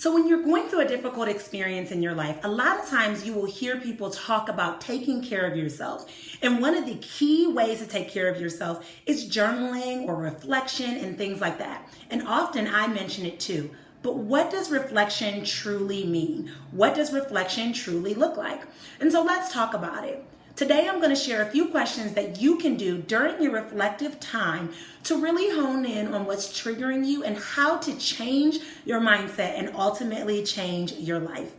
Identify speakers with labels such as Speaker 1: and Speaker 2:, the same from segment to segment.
Speaker 1: So when you're going through a difficult experience in your life, a lot of times you will hear people talk about taking care of yourself. And one of the key ways to take care of yourself is journaling or reflection and things like that. And often I mention it too. But what does reflection truly mean? What does reflection truly look like? And so let's talk about it. Today, I'm going to share a few questions that you can do during your reflective time to really hone in on what's triggering you and how to change your mindset and ultimately change your life.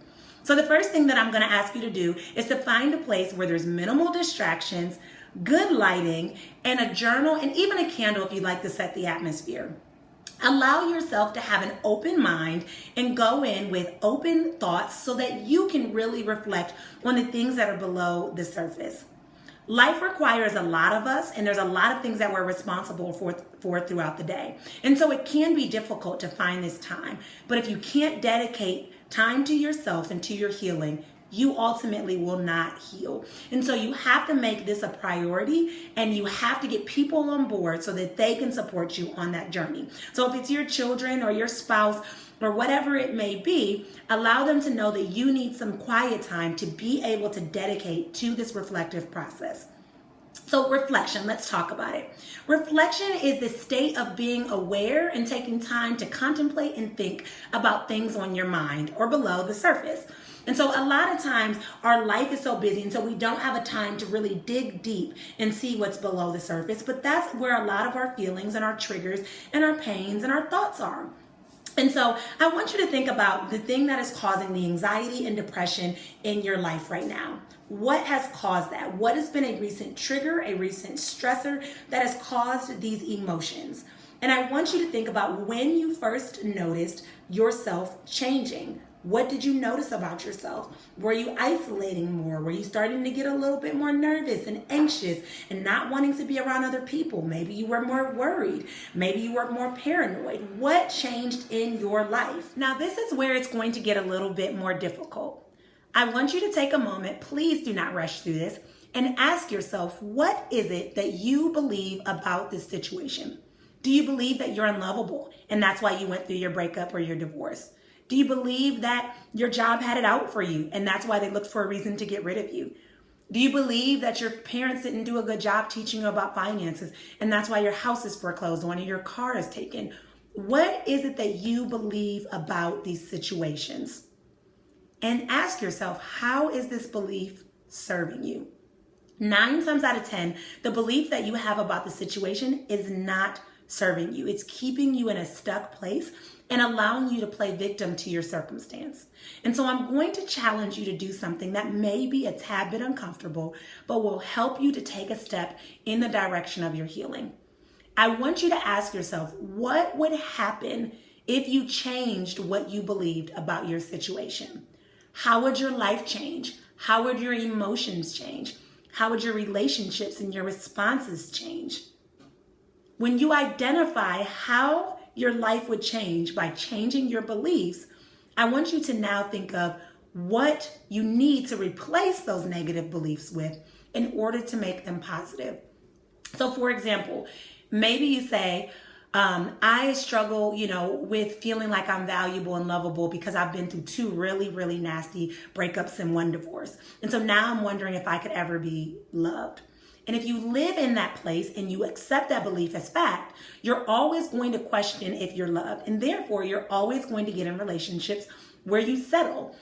Speaker 1: So the first thing that I'm going to ask you to do is to find a place where there's minimal distractions, good lighting, and a journal, and even a candle if you'd like to set the atmosphere. Allow yourself to have an open mind and go in with open thoughts so that you can really reflect on the things that are below the surface. Life requires a lot of us, and there's a lot of things that we're responsible for throughout the day. And so it can be difficult to find this time. But if you can't dedicate time to yourself and to your healing, you ultimately will not heal. And so you have to make this a priority, and you have to get people on board so that they can support you on that journey. So if it's your children or your spouse or whatever it may be, allow them to know that you need some quiet time to be able to dedicate to this reflective process. So reflection, let's talk about it. Reflection is the state of being aware and taking time to contemplate and think about things on your mind or below the surface. And so a lot of times our life is so busy, and so we don't have a time to really dig deep and see what's below the surface. But that's where a lot of our feelings and our triggers and our pains and our thoughts are. And so I want you to think about the thing that is causing the anxiety and depression in your life right now. What has caused that? What has been a recent trigger, a recent stressor that has caused these emotions? And I want you to think about when you first noticed yourself changing. What did you notice about yourself? Were you isolating more? Were you starting to get a little bit more nervous and anxious and not wanting to be around other people? Maybe you were more worried. Maybe you were more paranoid. What changed in your life? Now, this is where it's going to get a little bit more difficult. I want you to take a moment. Please do not rush through this, and ask yourself, what is it that you believe about this situation? Do you believe that you're unlovable and that's why you went through your breakup or your divorce? Do you believe that your job had it out for you and that's why they looked for a reason to get rid of you? Do you believe that your parents didn't do a good job teaching you about finances and that's why your house is foreclosed on or your car is taken? What is it that you believe about these situations? And ask yourself, how is this belief serving you? 9 times out of 10, the belief that you have about the situation is not serving you. It's keeping you in a stuck place and allowing you to play victim to your circumstance. And so I'm going to challenge you to do something that may be a tad bit uncomfortable, but will help you to take a step in the direction of your healing. I want you to ask yourself, what would happen if you changed what you believed about your situation? How would your life change? How would your emotions change? How would your relationships and your responses change? When you identify how your life would change by changing your beliefs, I want you to now think of what you need to replace those negative beliefs with in order to make them positive. So for example, maybe you say, I struggle, with feeling like I'm valuable and lovable because I've been through 2 really, really nasty breakups and 1 divorce. And so now I'm wondering if I could ever be loved. And if you live in that place and you accept that belief as fact, you're always going to question if you're loved. And therefore, you're always going to get in relationships where you settle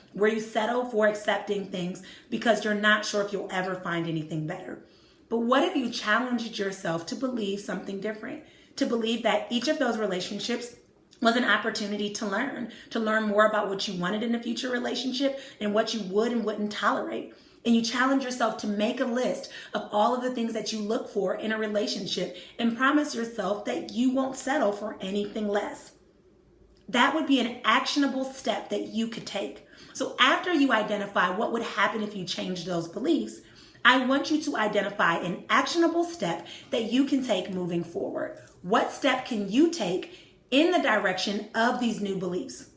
Speaker 1: for accepting things because you're not sure if you'll ever find anything better. But what if you challenged yourself to believe something different? To believe that each of those relationships was an opportunity to learn more about what you wanted in a future relationship and what you would and wouldn't tolerate. And you challenge yourself to make a list of all of the things that you look for in a relationship and promise yourself that you won't settle for anything less. That would be an actionable step that you could take. So after you identify what would happen if you changed those beliefs, I want you to identify an actionable step that you can take moving forward. What step can you take in the direction of these new beliefs?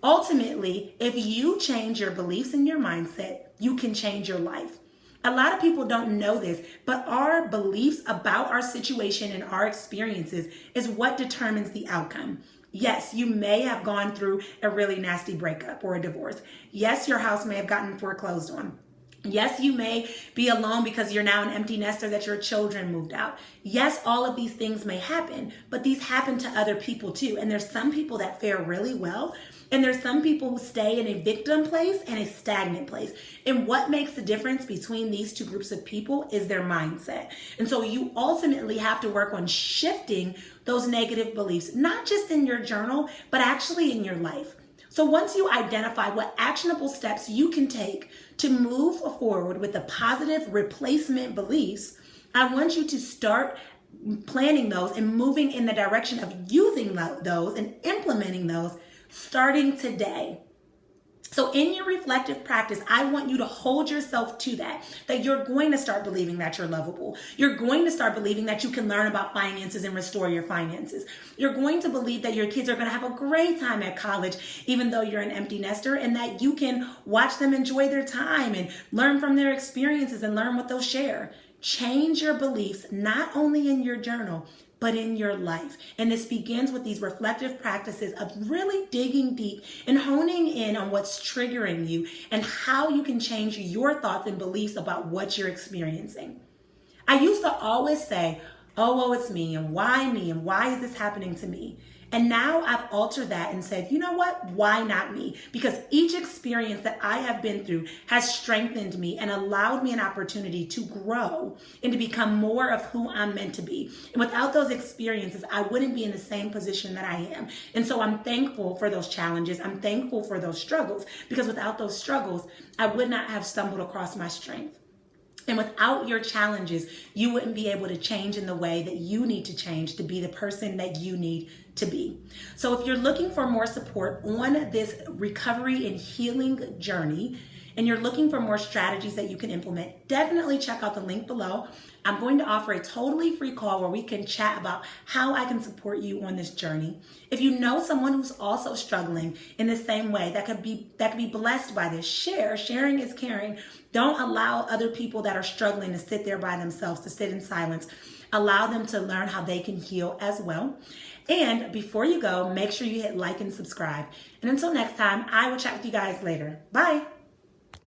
Speaker 1: Ultimately, if you change your beliefs and your mindset, you can change your life. A lot of people don't know this, but our beliefs about our situation and our experiences is what determines the outcome. Yes, you may have gone through a really nasty breakup or a divorce. Yes, your house may have gotten foreclosed on. Yes, you may be alone because you're now an empty nester that your children moved out. Yes, all of these things may happen, but these happen to other people too. And there's some people that fare really well, and there's some people who stay in a victim place and a stagnant place. And what makes the difference between these two groups of people is their mindset. And so you ultimately have to work on shifting those negative beliefs, not just in your journal, but actually in your life. So once you identify what actionable steps you can take to move forward with the positive replacement beliefs, I want you to start planning those and moving in the direction of using those and implementing those starting today. So in your reflective practice, I want you to hold yourself to that you're going to start believing that you're lovable. You're going to start believing that you can learn about finances and restore your finances. You're going to believe that your kids are going to have a great time at college, even though you're an empty nester, and that you can watch them enjoy their time and learn from their experiences and learn what they'll share. Change your beliefs, not only in your journal, but in your life. And this begins with these reflective practices of really digging deep and honing in on what's triggering you and how you can change your thoughts and beliefs about what you're experiencing. I used to always say, oh, well, it's me, and why is this happening to me? And now I've altered that and said, you know what? Why not me? Because each experience that I have been through has strengthened me and allowed me an opportunity to grow and to become more of who I'm meant to be. And without those experiences, I wouldn't be in the same position that I am. And so I'm thankful for those challenges. I'm thankful for those struggles, because without those struggles, I would not have stumbled across my strength. And without your challenges, you wouldn't be able to change in the way that you need to change to be the person that you need to be. So if you're looking for more support on this recovery and healing journey, and you're looking for more strategies that you can implement, definitely check out the link below. I'm going to offer a totally free call where we can chat about how I can support you on this journey. If you know someone who's also struggling in the same way that could be blessed by this, share. Sharing is caring. Don't allow other people that are struggling to sit there by themselves, to sit in silence. Allow them to learn how they can heal as well. And before you go, make sure you hit like and subscribe. And until next time, I will chat with you guys later. Bye.